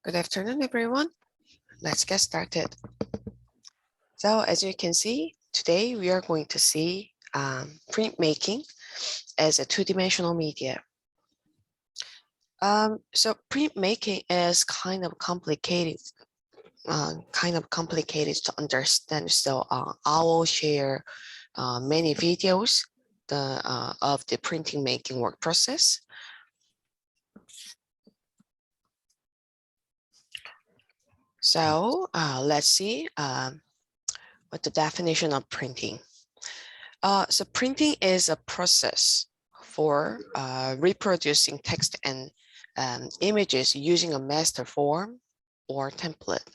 Good afternoon, everyone. Let's get started. So as you can see, today we are going to see printmaking as a two-dimensional media. So printmaking is kind of complicated to understand. So I will share many videos of the printing making work process. So let's see what the definition of printing. So printing is a process for reproducing text and images using a master form or template.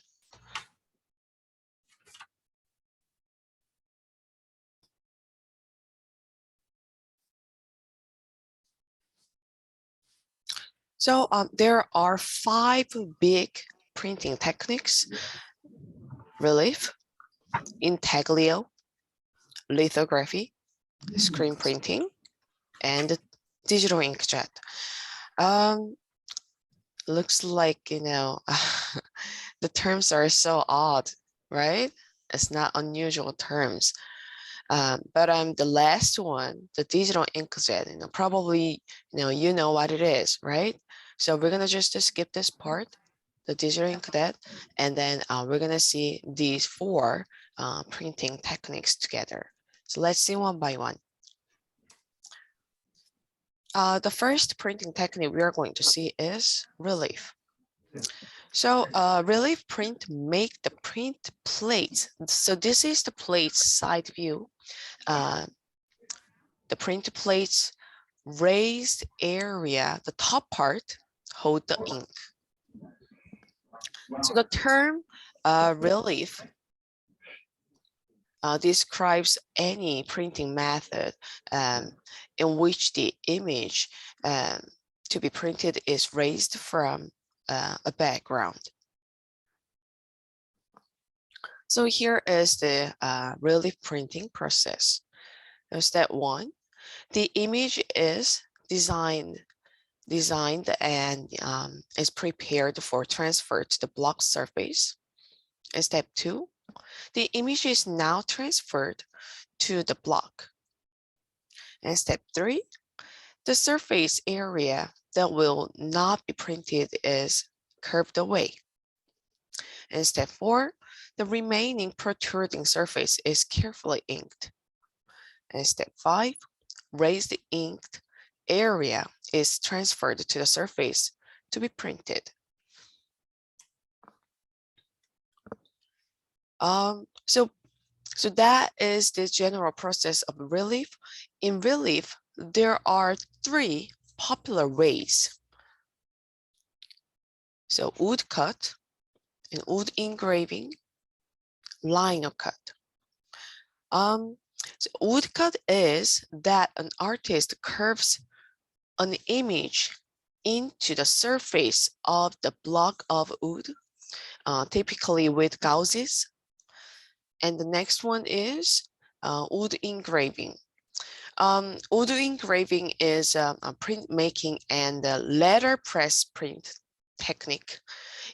So there are 5 big printing techniques: relief, intaglio, lithography, screen printing, and digital inkjet. Looks like, the terms are so odd, right? It's not unusual terms. But the last one, the digital inkjet, probably, you know what it is, right? So we're gonna just skip this part, the digital inkjet, and then we're gonna see these 4 printing techniques together. So let's see one by one. The first printing technique we are going to see is relief. So relief print make the print plate. So this is the plate's side view. The print plate's raised area, the top part, hold the ink. So the term relief describes any printing method in which the image to be printed is raised from a background. So here is the relief printing process. Step 1, the image is designed and is prepared for transfer to the block surface. And step 2, the image is now transferred to the block. And step 3, the surface area that will not be printed is curved away. And step 4, the remaining protruding surface is carefully inked. And step 5, raised inked area is transferred to the surface to be printed. So that is the general process of relief. In relief, there are 3 popular ways. So wood cut and wood engraving, lino cut. So wood cut is that an artist curves an image into the surface of the block of wood, typically with gauzes. And the next one is wood engraving. Wood engraving is a printmaking and letterpress print technique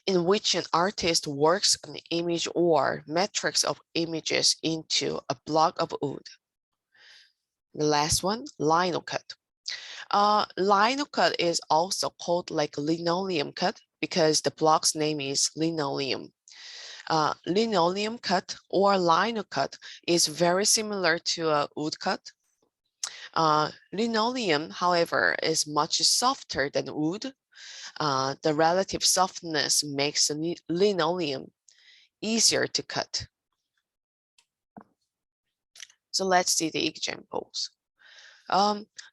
in which an artist works an image or matrix of images into a block of wood. The last one, lino cut. Lino cut is also called like linoleum cut because the block's name is linoleum. Linoleum cut or lino cut is very similar to a wood cut. Linoleum, however, is much softer than wood. The relative softness makes linoleum easier to cut. So let's see the examples.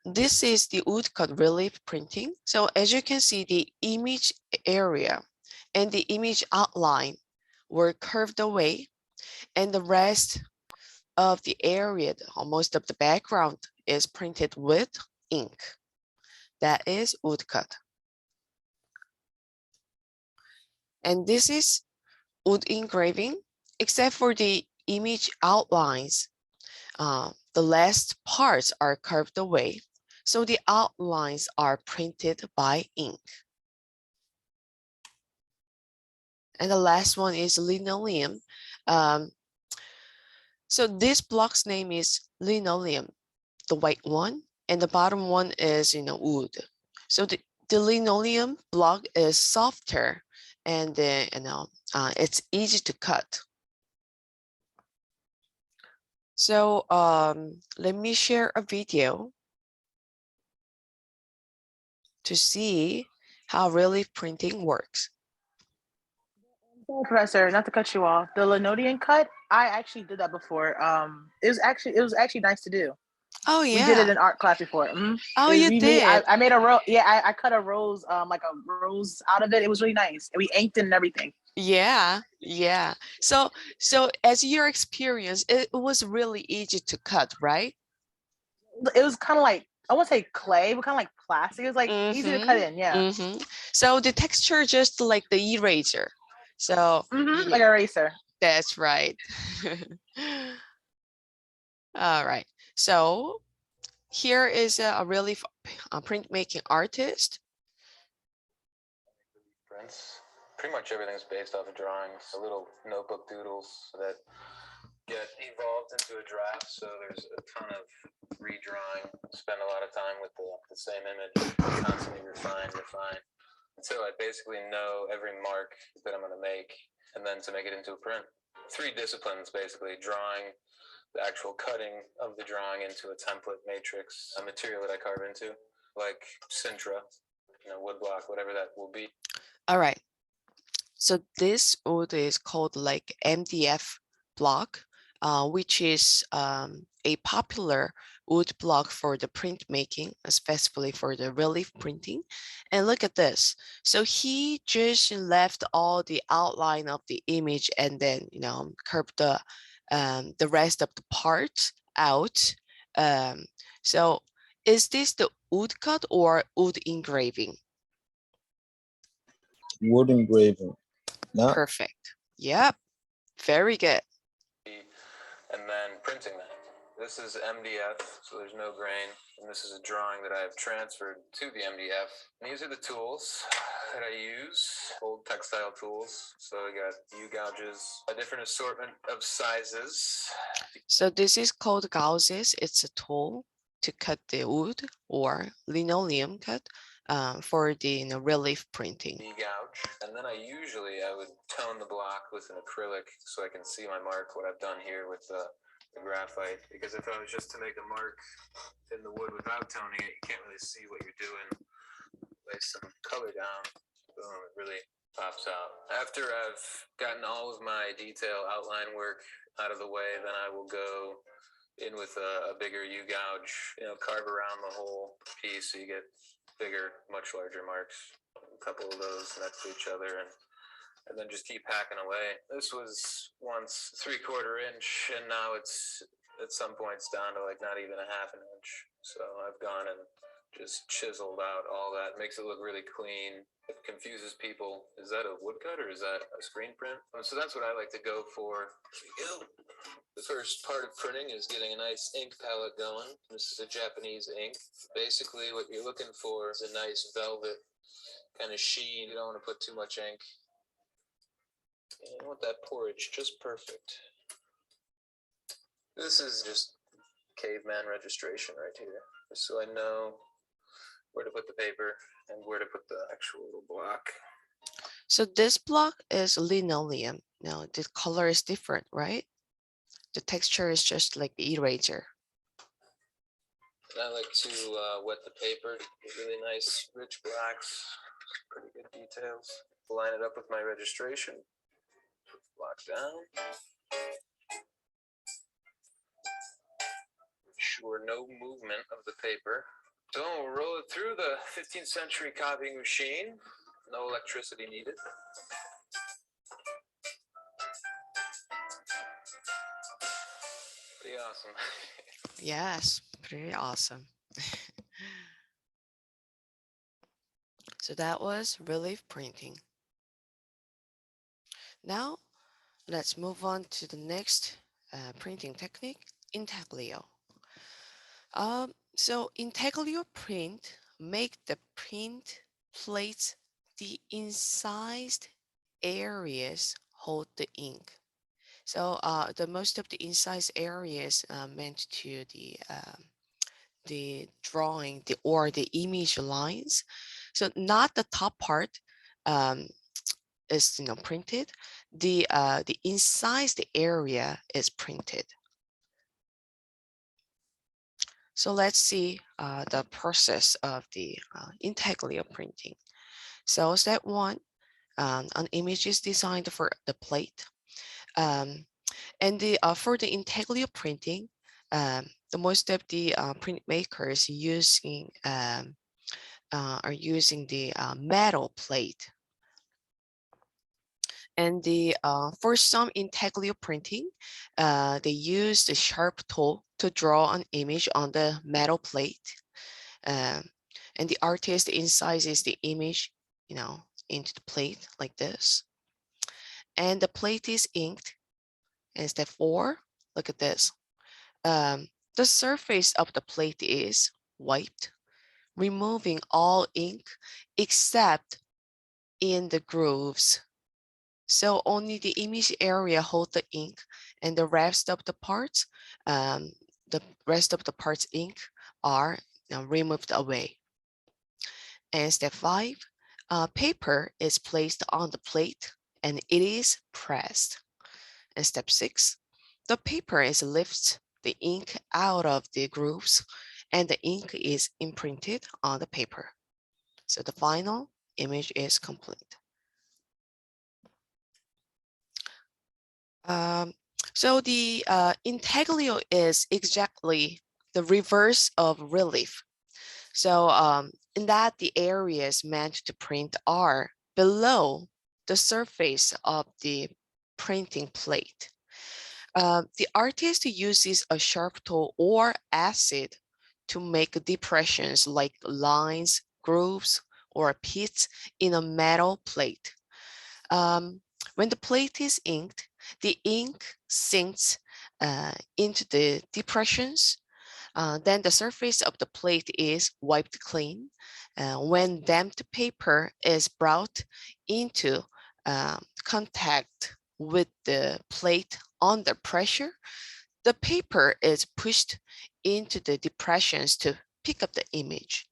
This is the woodcut relief printing. So as you can see, the image area and the image outline were curved away, and the rest of the area, most of the background, is printed with ink. That is woodcut. And this is wood engraving, except for the image outlines. The last parts are curved away, so the outlines are printed by ink. And the last one is linoleum. Um, so this block's name is linoleum, the white one, and the bottom one is wood. So the linoleum block is softer, and it's easy to cut. So let me share a video to see how relief printing works. Professor, not to cut you off, the linoleum cut, I actually did that before. It was actually nice to do. Oh We did it yeah. in art class before. Oh, you We made did. I made a rose. Yeah, I cut a rose, like a rose out of it. It was really nice. And we inked it and everything. Yeah, yeah. So as your experience, it was really easy to cut, right? It was kind of like, I won't say clay, but kind of like plastic. It was like easy to cut Mm-hmm. in. Yeah. Mm-hmm. So the texture just like the eraser. So Like yeah, an eraser. that's right. All right. So here is a really printmaking artist. Prints. Pretty much everything's based off of drawings, little notebook doodles that get evolved into a draft. So there's a ton of redrawing. Spend a lot of time with the same image, constantly refine, until I basically know every mark that I'm going to make, and then to make it into a print. 3 disciplines basically: drawing, the actual cutting of the drawing into a template matrix, a material that I carve into, like Sintra, woodblock, whatever that will be. All right. So this wood is called like MDF block, which is a popular wood block for the printmaking, especially for the relief printing. And look at this. So he just left all the outline of the image and then curved the rest of the parts out. Um, so is this the woodcut or wood engraving? Wood engraving. No. Perfect. Yep. Very good. And then printing that. This is MDF, so there's no grain. And this is a drawing that I have transferred to the MDF. And these are the tools that I use, old textile tools. So I got U-gouges, a different assortment of sizes. So this is called gauzes. It's a tool to cut the wood or linoleum cut for the relief printing. Gouge. And then I would tone the block with an acrylic so I can see my mark, what I've done here with the graphite. Because if I was just to make a mark in the wood without toning it, you can't really see what you're doing. Lay some color down, boom, it really pops out. After I've gotten all of my detail outline work out of the way, then I will go in with a bigger U-gouge, carve around the whole piece so you get bigger, much larger marks. A couple of those next to each other, and then just keep hacking away. This was once 3/4 inch, and now it's at some points down to like not even a half an inch. So I've gone and just chiseled out all that. Makes it look really clean. It confuses people. Is that a woodcut or is that a screen print? So that's what I like to go for. Here we go. The first part of printing is getting a nice ink palette going. This is a Japanese ink. Basically, what you're looking for is a nice velvet kind of sheen. You don't want to put too much ink. And you want that porridge just perfect. This is just caveman registration right here. Just so I know where to put the paper and where to put the actual little block. So this block is linoleum. Now the color is different, right? The texture is just like the eraser. I like to wet the paper, get really nice, rich blacks, pretty good details. Line it up with my registration. Block down. Ensure no movement of the paper. So we'll roll it through the 15th century copying machine. No electricity needed. Pretty awesome. Yes, pretty awesome. So that was relief printing. Now let's move on to the next printing technique, intaglio. So intaglio print make the print plates the incised areas hold the ink. So the most of the incised areas meant to the drawing or the image lines. So not the top part is printed. The incised area is printed. So let's see the process of the intaglio printing. So step one, an image is designed for the plate. And for the intaglio printing, the most of the printmakers are using the metal plate. And for some intaglio printing, they use the sharp tool to draw an image on the metal plate. And the artist incises the image, into the plate like this. And the plate is inked. And step 4, look at this. The surface of the plate is wiped, removing all ink except in the grooves. So only the image area holds the ink, and the rest of the parts ink are removed away. And step 5, paper is placed on the plate and it is pressed. And step 6, the paper is lifted the ink out of the grooves and the ink is imprinted on the paper. So the final image is complete. So the intaglio is exactly the reverse of relief. So in that the areas meant to print are below the surface of the printing plate. The artist uses a sharp tool or acid to make depressions like lines, grooves, or pits in a metal plate. When the plate is inked, the ink sinks into the depressions. Then the surface of the plate is wiped clean. When damped paper is brought into contact with the plate under pressure, the paper is pushed into the depressions to pick up the image.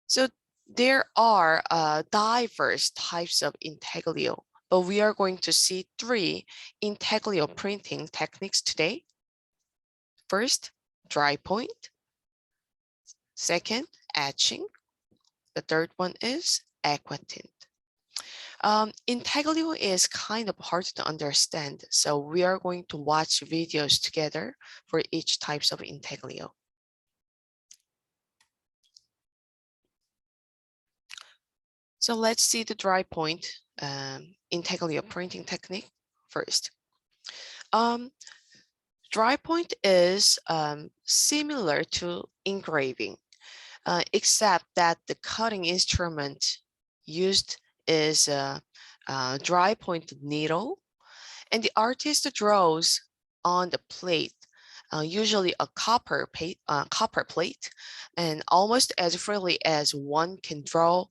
So there are diverse types of intaglio, but we are going to see 3 intaglio printing techniques today. First, dry point. Second, etching. The third one is aquatint. Intaglio is kind of hard to understand, so we are going to watch videos together for each types of intaglio. So let's see the dry point intaglio printing technique first. Dry point is similar to engraving, except that the cutting instrument used is a dry point needle, and the artist draws on the plate, usually a copper plate, and almost as freely as one can draw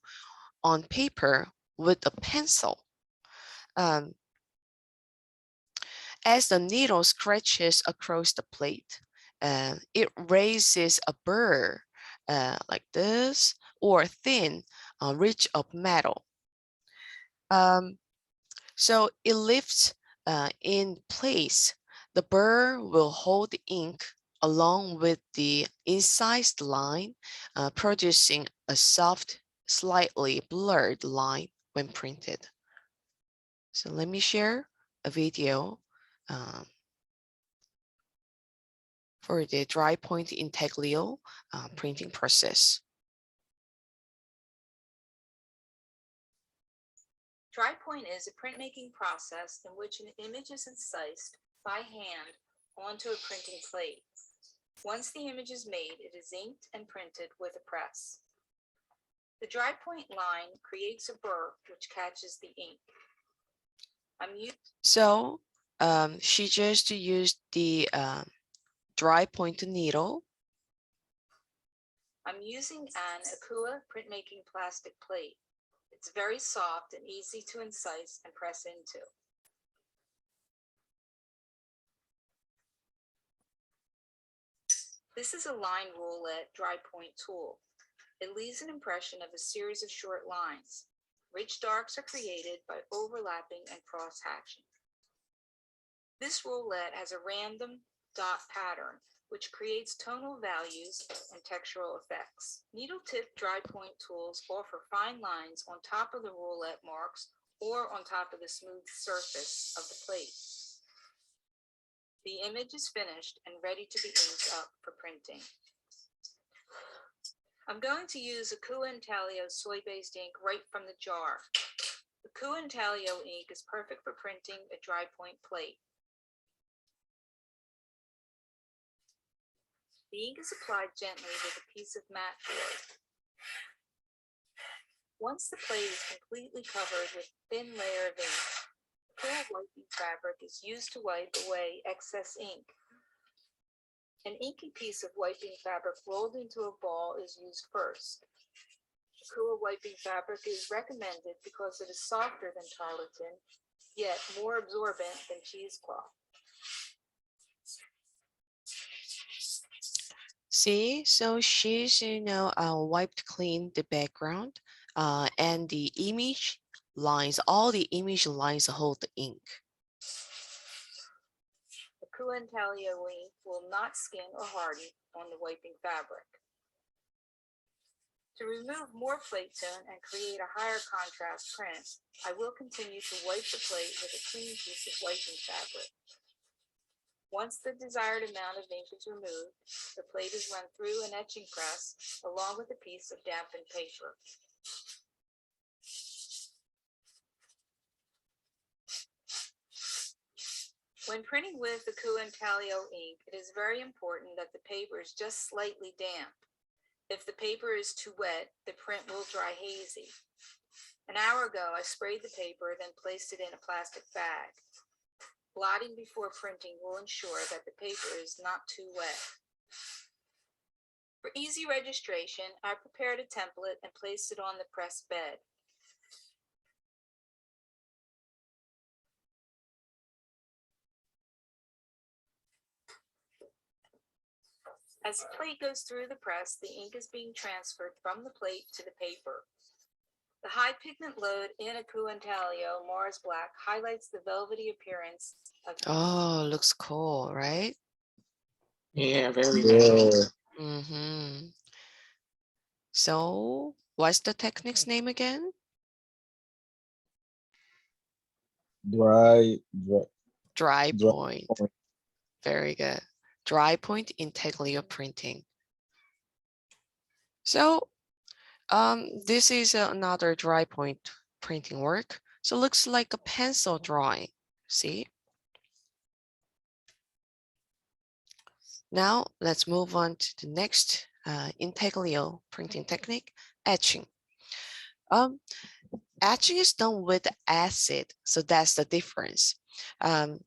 on paper with a pencil. As the needle scratches across the plate, it raises a burr like this, or thin ridge of metal. So it lifts in place. The burr will hold the ink along with the incised line, producing a soft, slightly blurred line when printed. So let me share a video for the dry point intaglio printing process. Dry point is a printmaking process in which an image is incised by hand onto a printing plate. Once the image is made, it is inked and printed with a press. The dry point line creates a burr which catches the ink. So she just used the dry point needle. I'm using an Akua printmaking plastic plate. It's very soft and easy to incise and press into. This is a line roulette dry point tool. It leaves an impression of a series of short lines. Rich darks are created by overlapping and cross-hatching. This roulette has a random dot pattern, which creates tonal values and textural effects. Needle tip dry point tools offer fine lines on top of the roulette marks or on top of the smooth surface of the plate. The image is finished and ready to be inked up for printing. I'm going to use a Kua Intaglio soy-based ink right from the jar. The Kua Intaglio ink is perfect for printing a dry point plate. The ink is applied gently with a piece of matte board. Once the plate is completely covered with a thin layer of ink, Kua wiping fabric is used to wipe away excess ink. An inky piece of wiping fabric rolled into a ball is used first. Kua wiping fabric is recommended because it is softer than tarlatan, yet more absorbent than cheesecloth. See, so she's, wiped clean the background, and the image lines, all the image lines hold the ink. The Kua Intaglio ink will not skin or harden on the wiping fabric. To remove more plate tone and create a higher contrast print, I will continue to wipe the plate with a clean piece of wiping fabric. Once the desired amount of ink is removed, the plate is run through an etching press along with a piece of dampened paper. When printing with the Kua Intaglio ink, it is very important that the paper is just slightly damp. If the paper is too wet, the print will dry hazy. An hour ago, I sprayed the paper, then placed it in a plastic bag. Blotting before printing will ensure that the paper is not too wet. For easy registration, I prepared a template and placed it on the press bed. As the plate goes through the press, the ink is being transferred from the plate to the paper. The high pigment load in a Kua Intaglio Mars Black highlights the velvety appearance of. Oh, looks cool, right? Yeah, very Yeah, Mm-hmm. So what's the technique's name again? dry, Dry dry point. point. Very good. Dry point intaglio printing. So this is another dry point printing work. So looks like a pencil drawing. See? Now let's move on to the next intaglio printing technique, etching. Etching is done with acid, so that's the difference. With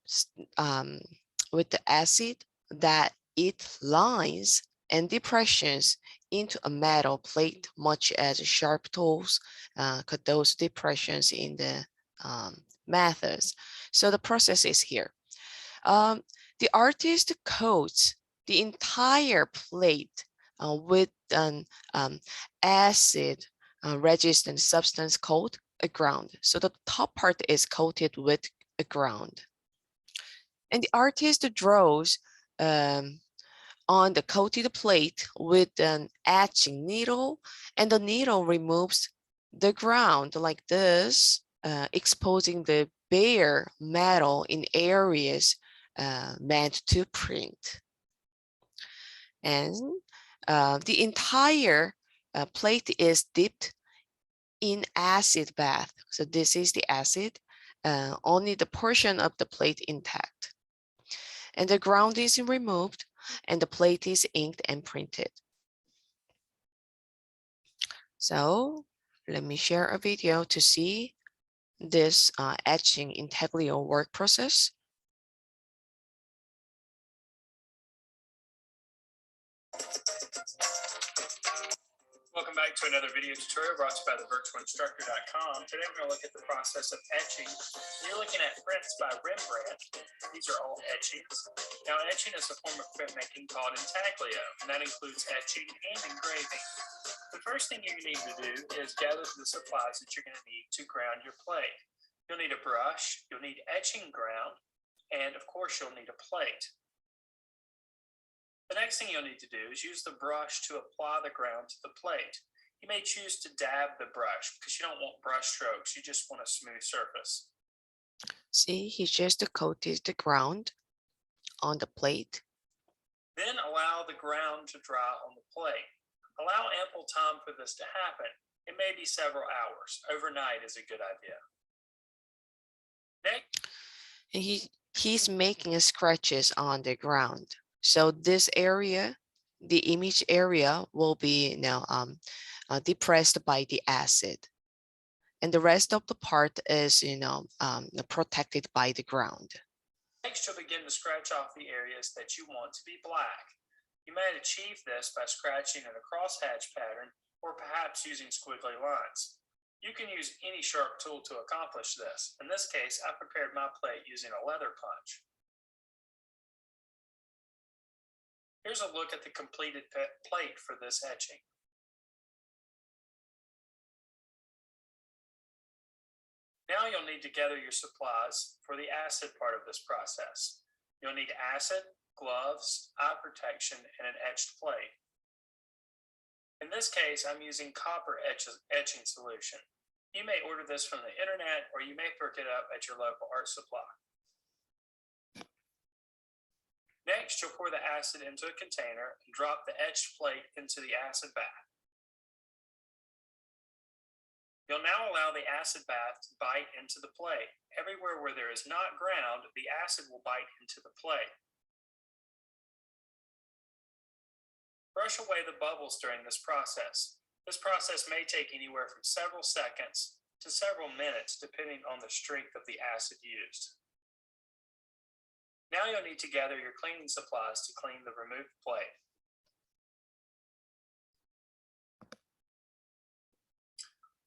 the acid, that it lines and depressions into a metal plate, much as sharp tools cut those depressions in the methods. So the process is here. The artist coats the entire plate with an acid resistant substance called a ground. So the top part is coated with a ground. And the artist draws on the coated plate with an etching needle, and the needle removes the ground like this, exposing the bare metal in areas meant to print. And the entire plate is dipped in acid bath. So this is the acid, only the portion of the plate intact. And the ground is removed and the plate is inked and printed. So let me share a video to see this etching intaglio work process. Welcome back to another video tutorial brought to you by thevirtualinstructor.com. Today we're going to look at the process of etching. You're looking at prints by Rembrandt. These are all etchings. Now, etching is a form of printmaking called intaglio, and that includes etching and engraving. The first thing you need to do is gather the supplies that you're going to need to ground your plate. You'll need a brush, you'll need etching ground, and of course you'll need a plate. The next thing you'll need to do is use the brush to apply the ground to the plate. You may choose to dab the brush because you don't want brush strokes, you just want a smooth surface. See, he just coated the ground on the plate. Then allow the ground to dry on the plate. Allow ample time for this to happen. It may be several hours. Overnight is a good idea. Next, And he's making scratches on the ground. So this area, the image area, will be now depressed by the acid, and the rest of the part is protected by the ground. Next, you'll begin to scratch off the areas that you want to be black. You may achieve this by scratching in a crosshatch pattern or perhaps using squiggly lines. You can use any sharp tool to accomplish this. In this case, I prepared my plate using a leather punch. Here's a look at the completed plate for this etching. Now you'll need to gather your supplies for the acid part of this process. You'll need acid, gloves, eye protection, and an etched plate. In this case, I'm using copper etching solution. You may order this from the internet or you may pick it up at your local art supply. Next, you'll pour the acid into a container and drop the etched plate into the acid bath. You'll now allow the acid bath to bite into the plate. Everywhere where there is not ground, the acid will bite into the plate. Brush away the bubbles during this process. This process may take anywhere from several seconds to several minutes, depending on the strength of the acid used. Now you'll need to gather your cleaning supplies to clean the removed plate.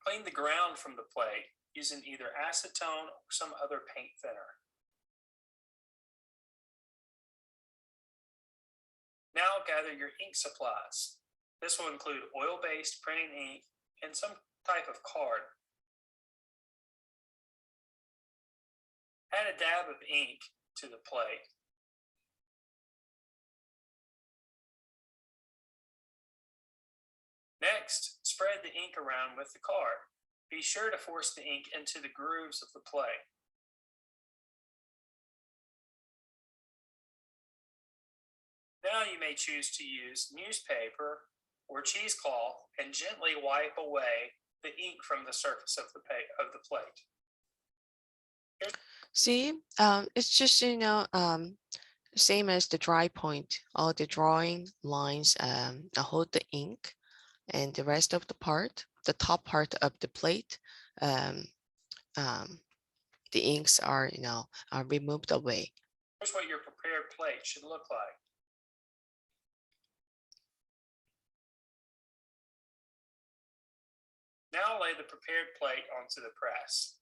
Clean the ground from the plate using either acetone or some other paint thinner. Now gather your ink supplies. This will include oil-based printing ink and some type of card. Add a dab of ink to the plate. Next, spread the ink around with the card. Be sure to force the ink into the grooves of the plate. Now you may choose to use newspaper or cheesecloth and gently wipe away the ink from the surface of the plate. See, it's just, same as the dry point. All the drawing lines hold the ink, and the rest of the part, the top part of the plate, the inks are, are removed away. Here's what your prepared plate should look like. Now lay the prepared plate onto the press.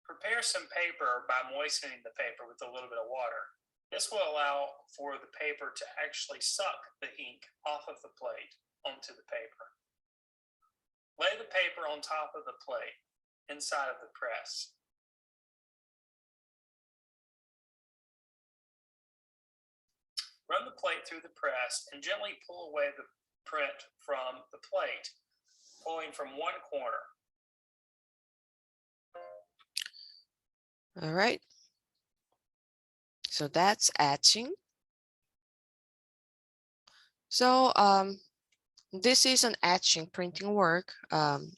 Prepare some paper by moistening the paper with a little bit of water. This will allow for the paper to actually suck the ink off of the plate onto the paper. Lay the paper on top of the plate inside of the press. Run the plate through the press and gently pull away the print from the plate, pulling from one corner. All right. So that's etching. So this is an etching printing work. In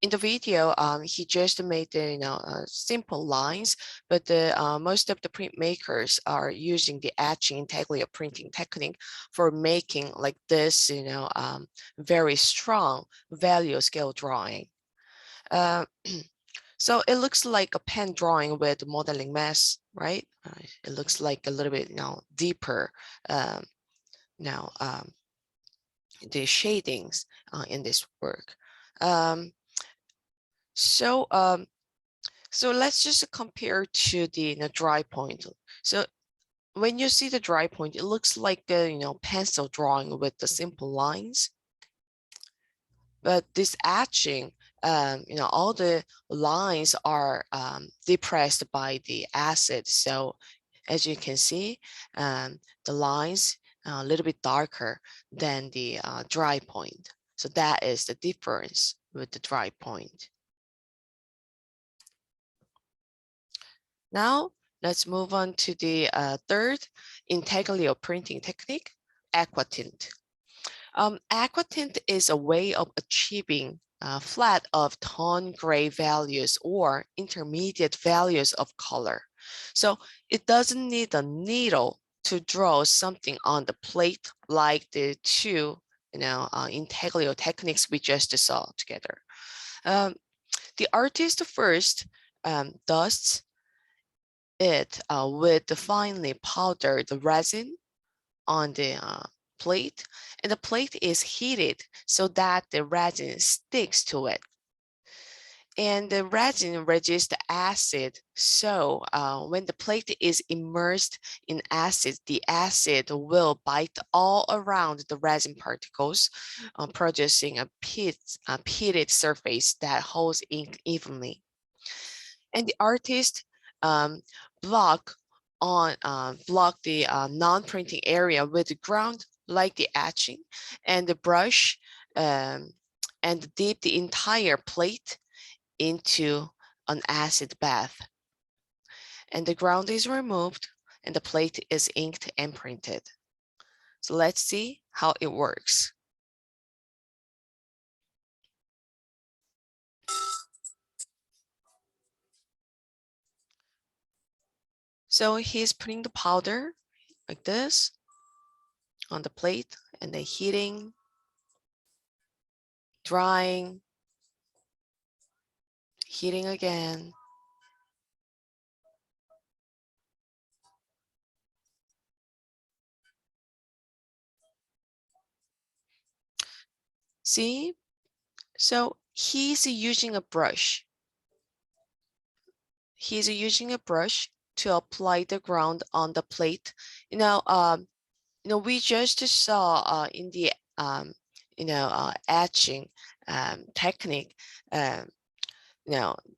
the video, he just made the simple lines, but most of the printmakers are using the etching intaglio printing technique for making like this, very strong value scale drawing. So it looks like a pen drawing with modeling mass right? It looks like a little bit now deeper now the shadings in this work. So let's just compare to the dry point. So when you see the dry point, it looks like a pencil drawing with the simple lines. But this etching, all the lines are depressed by the acid. So as you can see, the lines a little bit darker than the dry point. So that is the difference with the dry point. Now, let's move on to the third intaglio printing technique, aquatint. Aquatint is a way of achieving flat of tone gray values or intermediate values of color. So it doesn't need a needle to draw something on the plate like the two intaglio techniques we just saw together. The artist first dusts it with the finely powdered resin on the plate, and the plate is heated so that the resin sticks to it. And the resin resists the acid. So when the plate is immersed in acid, the acid will bite all around the resin particles, producing a pitted surface that holds ink evenly. And the artist block the non-printing area with the ground like the etching, and the brush and dip the entire plate into an acid bath. And the ground is removed and the plate is inked and printed. So let's see how it works. So he's putting the powder like this on the plate and then heating, drying, heating again. See? So he's using a brush. He's using a brush to apply the ground on the plate. We just saw in the etching technique. The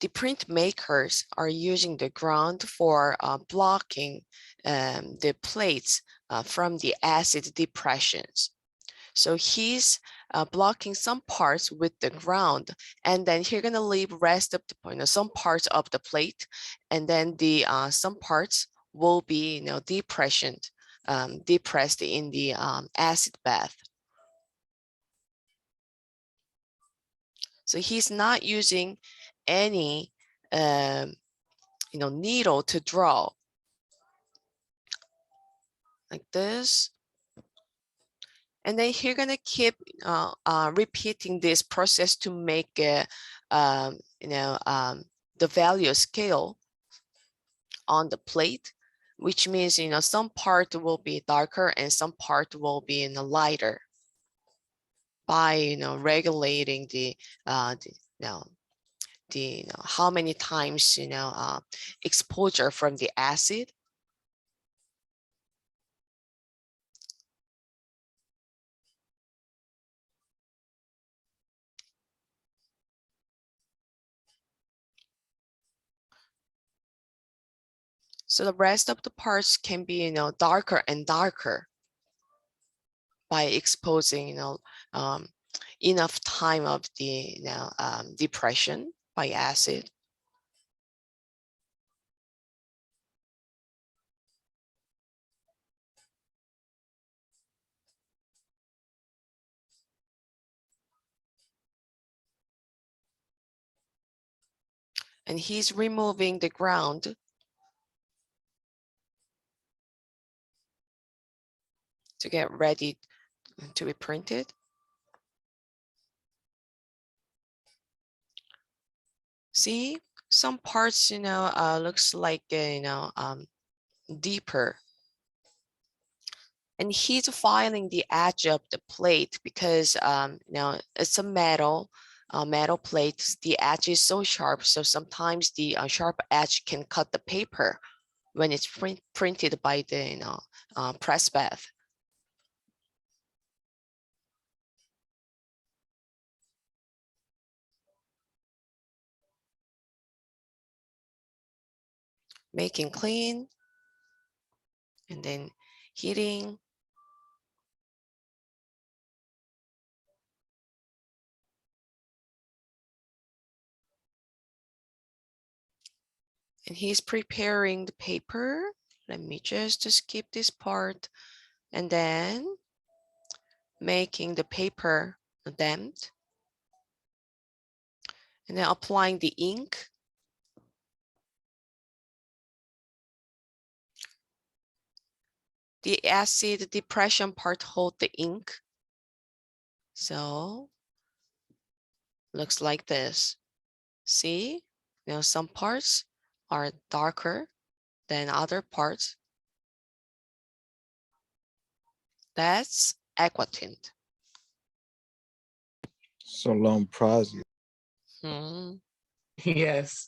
printmakers are using the ground for blocking the plates from the acid depressions. So he's blocking some parts with the ground, and then he's gonna leave rest of the some parts of the plate, and then the some parts will be depressed in the acid bath. So he's not using any needle to draw like this. And then you're gonna keep repeating this process to make the value scale on the plate, which means some part will be darker and some part will be lighter by regulating the how many times exposure from the acid. So the rest of the parts can be, darker and darker by exposing, enough time of the, depression by acid. And he's removing the ground to get ready to be printed. See, some parts, looks like, deeper. And he's filing the edge of the plate because, it's a metal plate. The edge is so sharp. So sometimes the sharp edge can cut the paper when it's printed by the, press bath. Making clean and then heating. And he's preparing the paper. Let me just skip this part. And then making the paper damped. And then applying the ink. The acid depression part hold the ink. So looks like this. See, some parts are darker than other parts. That's aqua tint. So long process. Hmm. Yes.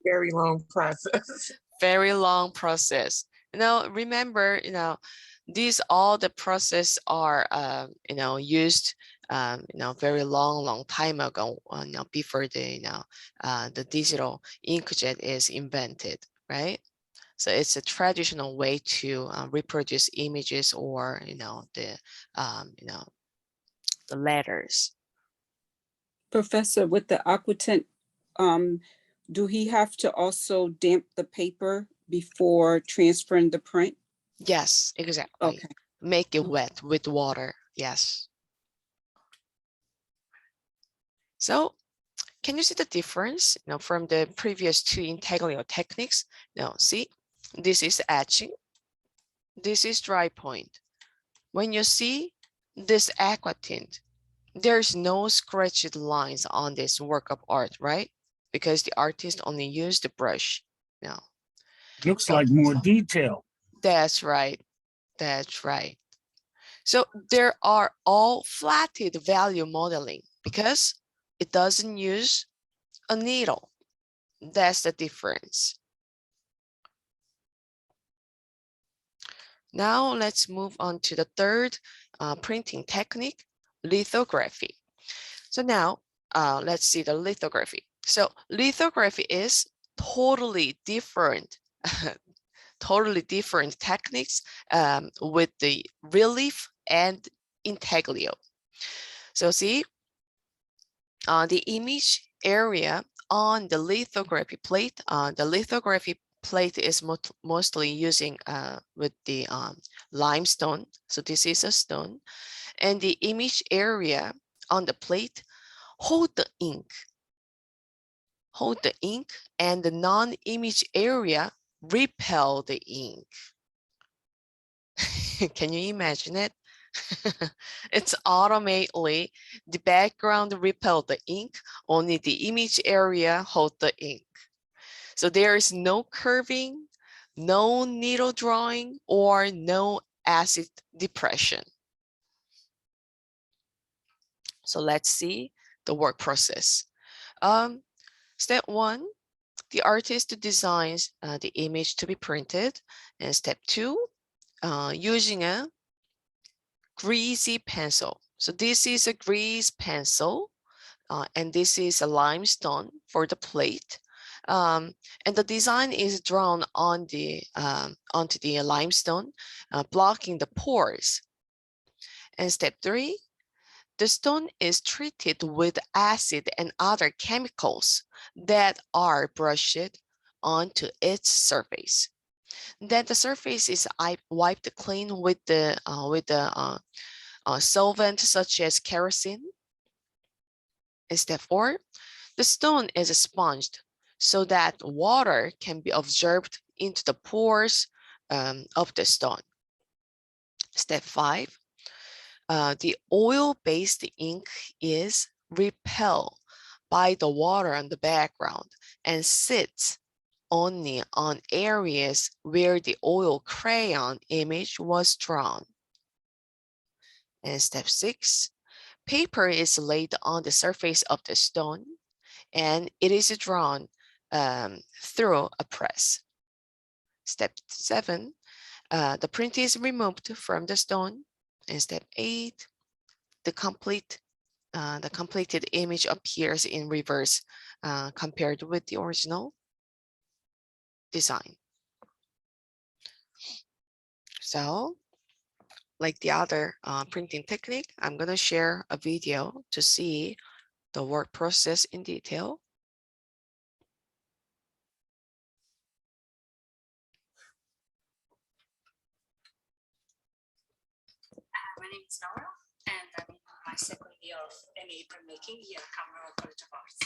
Very long process. Very long process. Remember, these all the process are, used, very long time ago, before the digital inkjet is invented, right? So it's a traditional way to reproduce images or, the letters. Professor, with the aquatint, do he have to also damp the paper before transferring the print? Yes, exactly. Okay. Make it wet with water. Yes. So can you see the difference, from the previous two intaglio techniques? Now, see, this is etching. This is dry point. When you see this aqua tint, there's no scratched lines on this work of art, right? Because the artist only used the brush. Now, Looks like more detail. that's right. That's right. So there are all flatted value modeling because it doesn't use a needle. That's the difference. Now let's move on to the third printing technique, lithography. So now let's see the lithography. So lithography is totally different, totally different techniques with the relief and intaglio. So see, the image area on the lithography plate, the lithography plate is mostly using with the limestone. So this is a stone, and the image area on the plate hold the ink, and the non-image area repel the ink. Can you imagine it? It's automatically the background repel the ink, only the image area hold the ink. So there is no curving, no needle drawing, or no acid depression. So let's see the work process. Step 1, the artist designs the image to be printed. And step 2, using a greasy pencil. So this is a grease pencil, and this is a limestone for the plate. And the design is drawn on the onto the limestone, blocking the pores. And step 3, the stone is treated with acid and other chemicals that are brushed onto its surface. Then the surface is wiped clean with the solvent such as kerosene. In step 4, the stone is sponged so that water can be absorbed into the pores of the stone. Step 5, the oil-based ink is repelled by the water on the background and sits only on areas where the oil crayon image was drawn. And step 6, paper is laid on the surface of the stone and it is drawn through a press. Step 7, the print is removed from the stone. And step 8, the completed image appears in reverse compared with the original design. So, like the other printing technique, I'm going to share a video to see the work process in detail. My name is Nora, and I'm in my second year of MA Printmaking here at Camera College of Arts.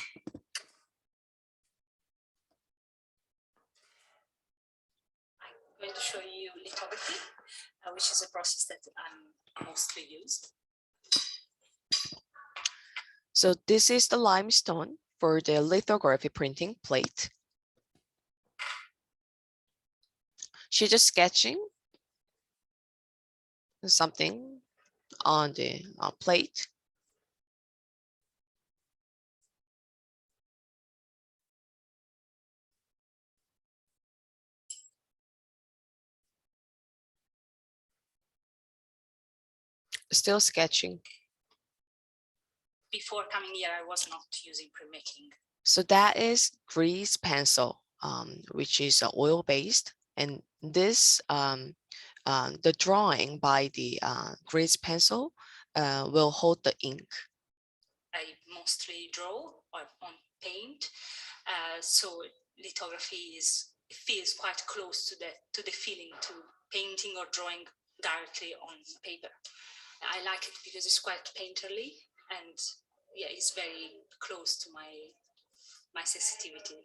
I'm going to show you lithography, which is a process that I'm mostly used. So this is the limestone for the lithography printing plate. She's just sketching something on the plate. Still sketching. Before coming here, I was not using printmaking. So that is grease pencil, which is oil-based, and this the drawing by the grease pencil will hold the ink. I mostly draw on paint, so lithography feels quite close to the feeling to painting or drawing directly on paper. I like it because it's quite painterly and yeah, it's very close to my sensitivity.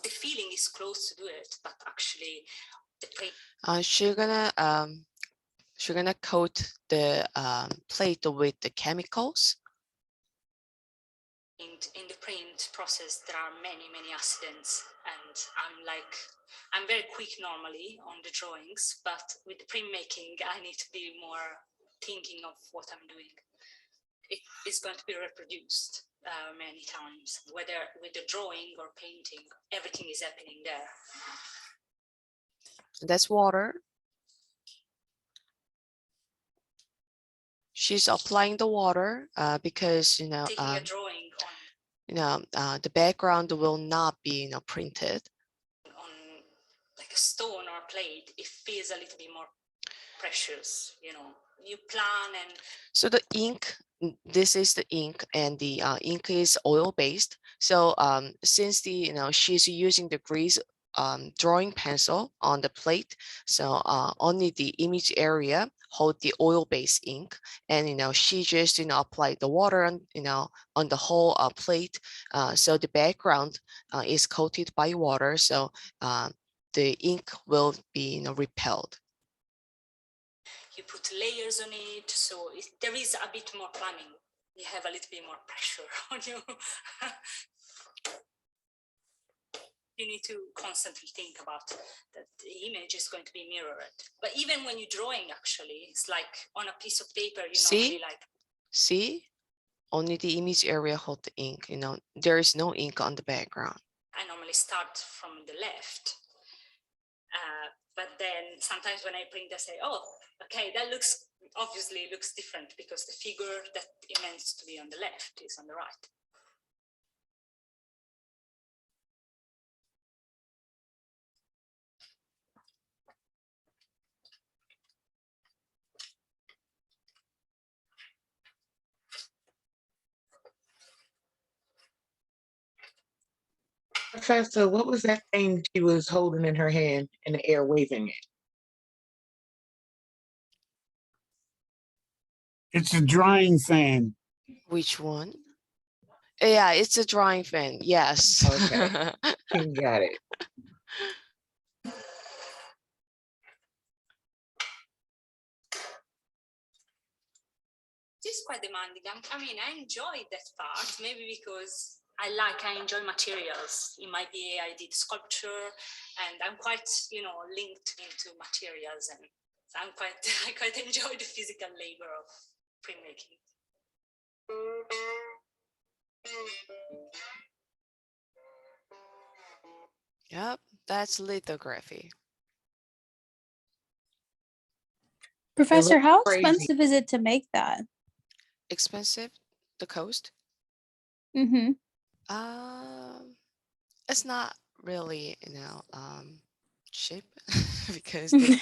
The feeling is close to do it, but actually the paint. She's gonna coat the plate with the chemicals. In the print process, there are many accidents, and I'm very quick normally on the drawings, but with the printmaking, I need to be more thinking of what I'm doing. It is going to be reproduced many times, whether with the drawing or painting, everything is happening there. That's water. She's applying the water because Taking a drawing on the background will not be printed on like a stone or plate. It feels a little bit more precious, you plan. And so the ink, this is the ink, and the ink is oil based. So since the she's using the grease drawing pencil on the plate, so only the image area hold the oil-based ink, and she just applied the water on on the whole plate, so the background is coated by water, so the ink will be repelled. You put layers on it, so there is a bit more planning. You have a little bit more pressure on you. You need to constantly think about that the image is going to be mirrored. But even when you're drawing, actually, it's like on a piece of paper, normally See? Only the image area hold the ink, there is no ink on the background. I normally start from the left. But then sometimes when I print, I say, oh, okay, that obviously looks different because the figure that it meant to be on the left is on the right. Professor, what was that thing she was holding in her hand in the air, waving it? It's a drying fan. Which one? Yeah, it's a drawing fan. Yes. Okay. Got it. It is quite demanding. I mean, I enjoyed that part, maybe because I enjoy materials. In my BA, I did sculpture, and I'm quite, linked into materials, and I'm quite, I quite enjoy the physical labor of printmaking. Yep, that's lithography. Professor, how crazy. expensive is it to make that? Expensive, the cost? Mm-hmm. It's not really, cheap because the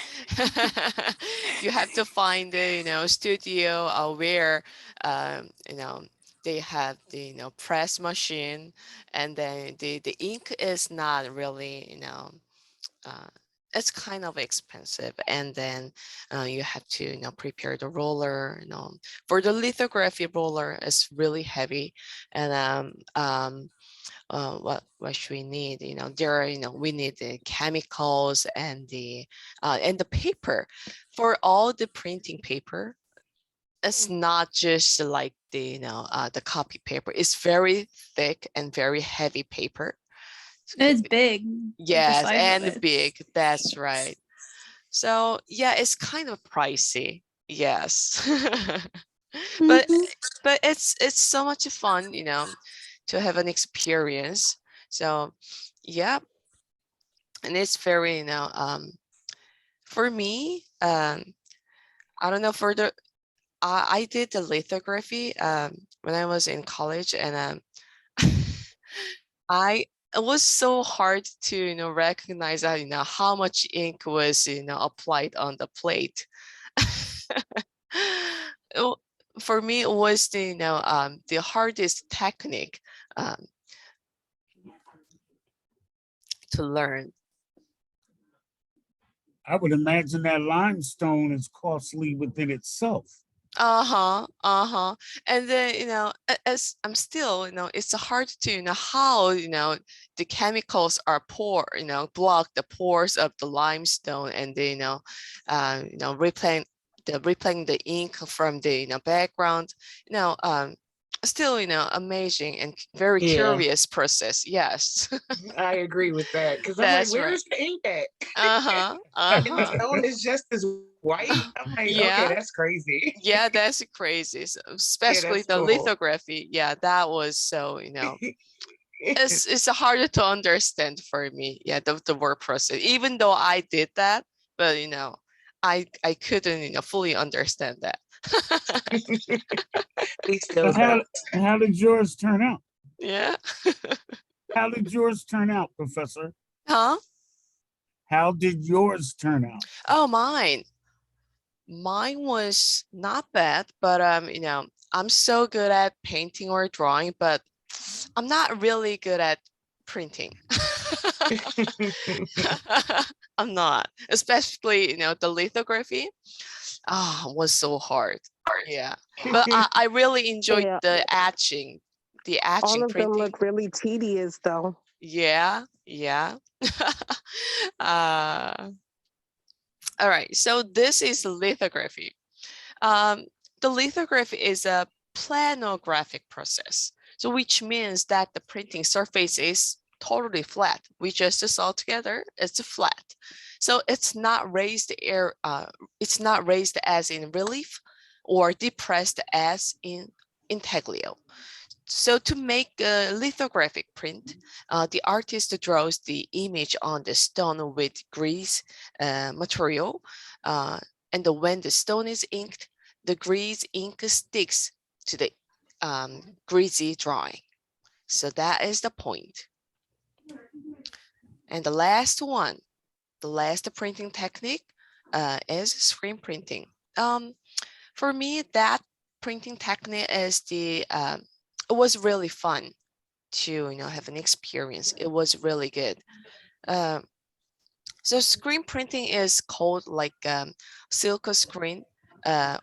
you have to find the, studio where, they have the, press machine, and then the ink is not really, uh, it's kind of expensive, and then you have to prepare the roller. For the lithography roller, it's really heavy, and what should we need? There are, we need the chemicals and the paper. For all the printing paper, it's not just like the copy paper. It's very thick and very heavy paper. It's big. like the Yes, size of and it. big. That's right. So yeah, it's kind of pricey. Yes. but Mhm. but it's so much fun, to have an experience. So yeah, and it's very, for me, I don't know, for the I did the lithography when I was in college, and I it was so hard to recognize that how much ink was applied on the plate. It- for me, it was the hardest technique to learn. I would imagine that limestone is costly within itself. Uh-huh, uh-huh. And then, as I'm still, it's hard to, how, the chemicals are block the pores of the limestone, and they, replaying the ink from the, background, still, amazing and very Yeah, curious process. Yes, I agree with that because I'm like, that's right. where's the ink at? Uh-huh, And the uh-huh. stone is just as white. I'm like, okay, Yeah. that's crazy. Yeah, that's crazy. Yeah, Especially that's the cool. lithography. Yeah, that was so, it's harder to understand for me. Yeah, the word process. Even though I did that, but I couldn't, fully understand that. We still So don't. how did yours turn out? Yeah. How did yours turn out, Professor? Huh? How did yours turn out? Oh, mine. Mine was not bad, but I'm so good at painting or drawing, but I'm not really good at printing. I'm not, especially the lithography. Was so hard. Yeah, but I really enjoyed Yeah, the etching, all of them printing. look really tedious though. Yeah, yeah. uh, all right, so this is lithography. Um, the lithography is a planographic process, so which means that the printing surface is totally flat. We just saw together, it's flat. So it's not raised as in relief or depressed as in intaglio. So to make a lithographic print, the artist draws the image on the stone with grease material. And when the stone is inked, the grease ink sticks to the greasy drawing. So that is the point. And the last one, the last printing technique is screen printing. For me, that printing technique is it was really fun to have an experience. It was really good. So screen printing is called like silk screen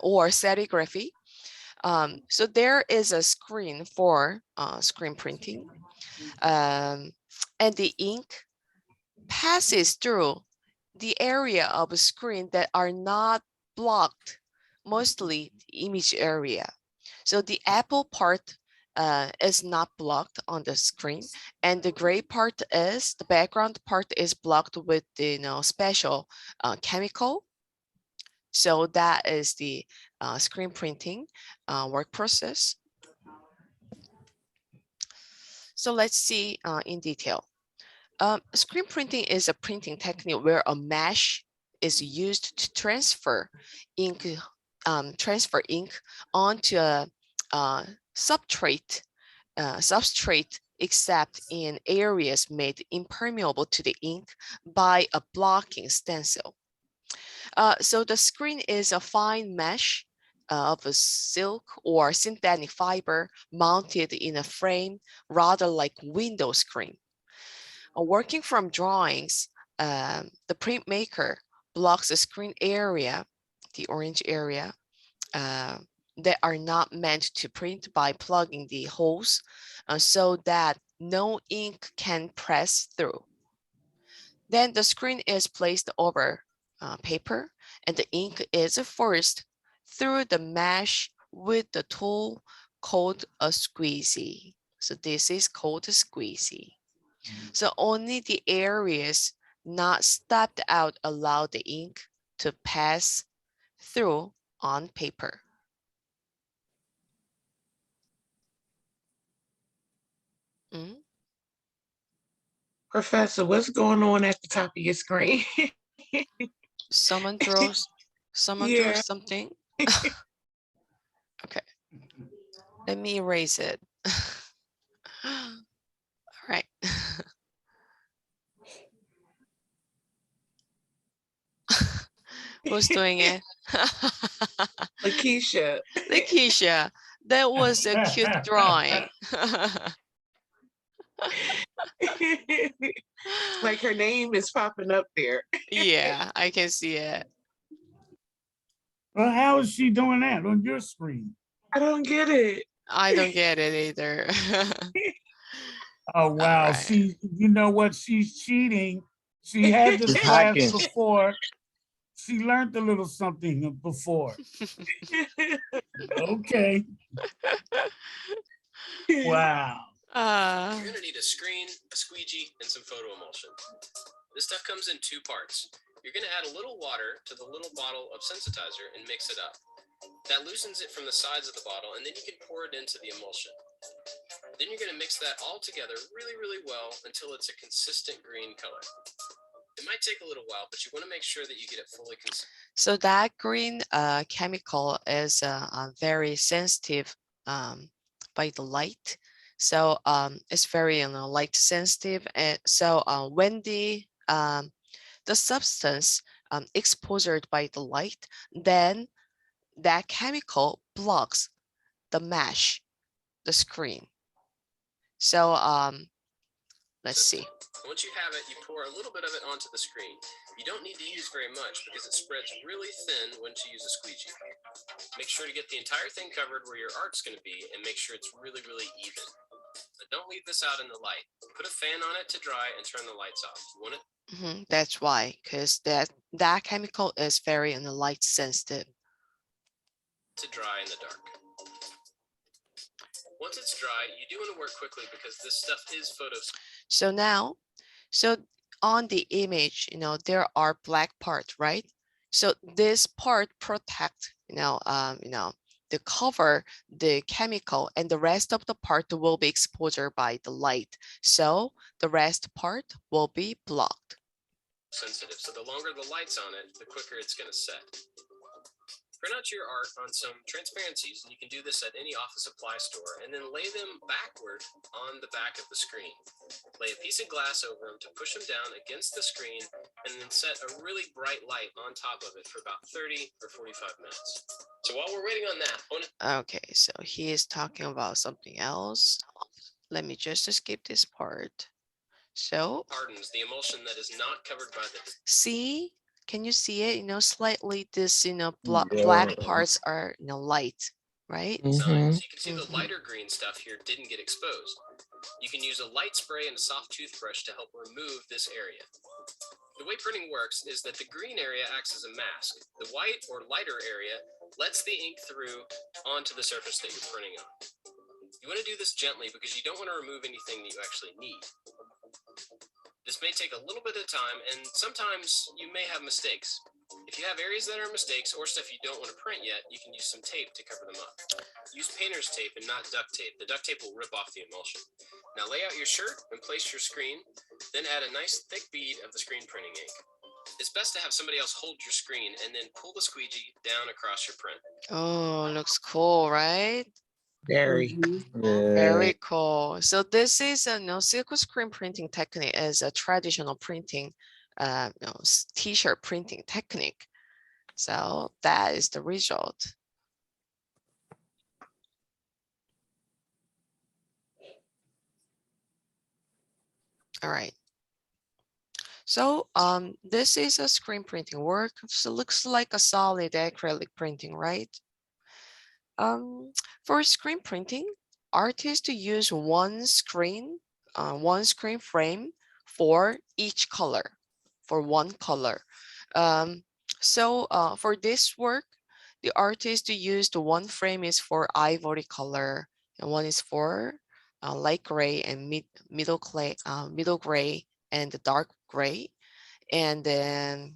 or serigraphy. So there is a screen for screen printing, and the ink passes through the area of a screen that are not blocked, mostly the image area. So the apple part is not blocked on the screen, and the gray part is, the background part is blocked with the special chemical. So that is the screen printing work process. So let's see in detail. Screen printing is a printing technique where a mesh is used to transfer ink onto a substrate except in areas made impermeable to the ink by a blocking stencil. So the screen is a fine mesh of a silk or synthetic fiber mounted in a frame, rather like window screen. Working from drawings, the printmaker blocks the screen area, the orange area, that are not meant to print by plugging the holes so that no ink can press through. Then the screen is placed over paper, and the ink is forced through the mesh with the tool called a squeegee. So this is called a squeegee. So only the areas not stubbed out allow the ink to pass through on paper. Professor, what's going on at the top of your screen? Someone throws something. Okay, let me erase it. All right. Who's doing it? Lakeisha. Lakeisha, that was a cute drawing. Like her name is popping up there. Yeah, I can see it. Well, how is she doing that on your screen? I don't get it. I don't get it either. Oh, wow. Right. She, you know what? She's cheating. She had this She's class hacking. before. She learned a little something before. Okay. Wow. You're gonna need a screen, a squeegee, and some photo emulsion. This stuff comes in two parts. You're gonna add a little water to the little bottle of sensitizer and mix it up. That loosens it from the sides of the bottle, and then you can pour it into the emulsion. Then you're gonna mix that all together really, really well until it's a consistent green color. It might take a little while, but you want to make sure that you get it fully consistent. So that green chemical is very sensitive by the light. So it's very light sensitive, and so when the substance exposed by the light, then that chemical blocks the mesh, the screen. So let's see. Once you have it, you pour a little bit of it onto the screen. You don't need to use very much because it spreads really thin once you use a squeegee. Make sure to get the entire thing covered where your art's going to be, and make sure it's really, really even. But don't leave this out in the light. Put a fan on it to dry and turn the lights off. You want it? That's why, because that chemical is very light sensitive. To dry in the dark. Once it's dry, you do want to work quickly because this stuff is photos. So now, so on the image, there are black parts, right? So this part protect, the cover, the chemical, and the rest of the part will be exposed by the light. So the rest part will be blocked. Sensitive. So the longer the light's on it, the quicker it's going to set. Print out your art on some transparencies, and you can do this at any office supply store, and then lay them backward on the back of the screen. Lay a piece of glass over them to push them down against the screen, and then set a really bright light on top of it for about 30 or 45 minutes. So while we're waiting on that, okay, so he is talking about something else. Let me just skip this part. So hardens the emulsion that is not covered by the... See? Can you see it? Slightly this, black parts are, light, right? So you can see the lighter green stuff here didn't get exposed. You can use a light spray and a soft toothbrush to help remove this area. The way printing works is that the green area acts as a mask. The white or lighter area lets the ink through onto the surface that you're printing on. You want to do this gently because you don't want to remove anything that you actually need. This may take a little bit of time, and sometimes you may have mistakes. If you have areas that are mistakes or stuff you don't want to print yet, you can use some tape to cover them up. Use painter's tape and not duct tape. The duct tape will rip off the emulsion. Now lay out your shirt and place your screen, then add a nice thick bead of the screen printing ink. It's best to have somebody else hold your screen and then pull the squeegee down across your print. Oh, looks cool, right? Very. Very cool. So this is a silk screen printing technique is a traditional printing, t-shirt printing technique. So that is the result. All right. So this is a screen printing work. So it looks like a solid acrylic printing, right? For screen printing, artists use one screen frame for each color, for one color. For this work, the artist used one frame is for ivory color, and one is for light gray and middle gray and the dark gray, and then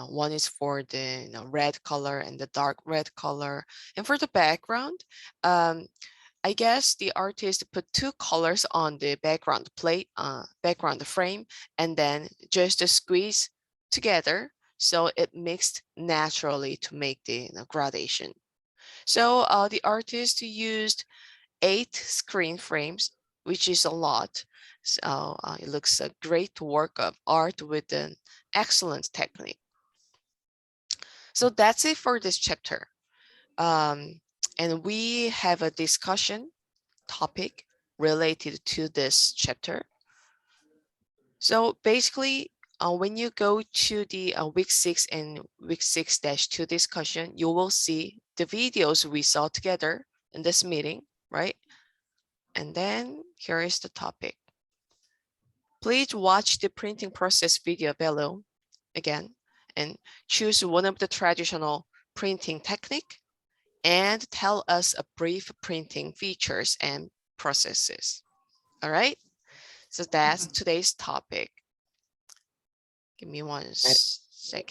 one is for the red color and the dark red color. And for the background, I guess the artist put two colors on the background plate, background frame, and then just squeeze together so it mixed naturally to make the gradation. So the artist used 8 screen frames, which is a lot. So it looks a great work of art with an excellent technique. So that's it for this chapter. And we have a discussion topic related to this chapter. So basically, when you go to the week 6 and week 6-2 discussion, you will see the videos we saw together in this meeting, right? And then here is the topic. Please watch the printing process video below again and choose one of the traditional printing technique and tell us a brief printing features and processes. All right, so that's today's topic. Give me one second.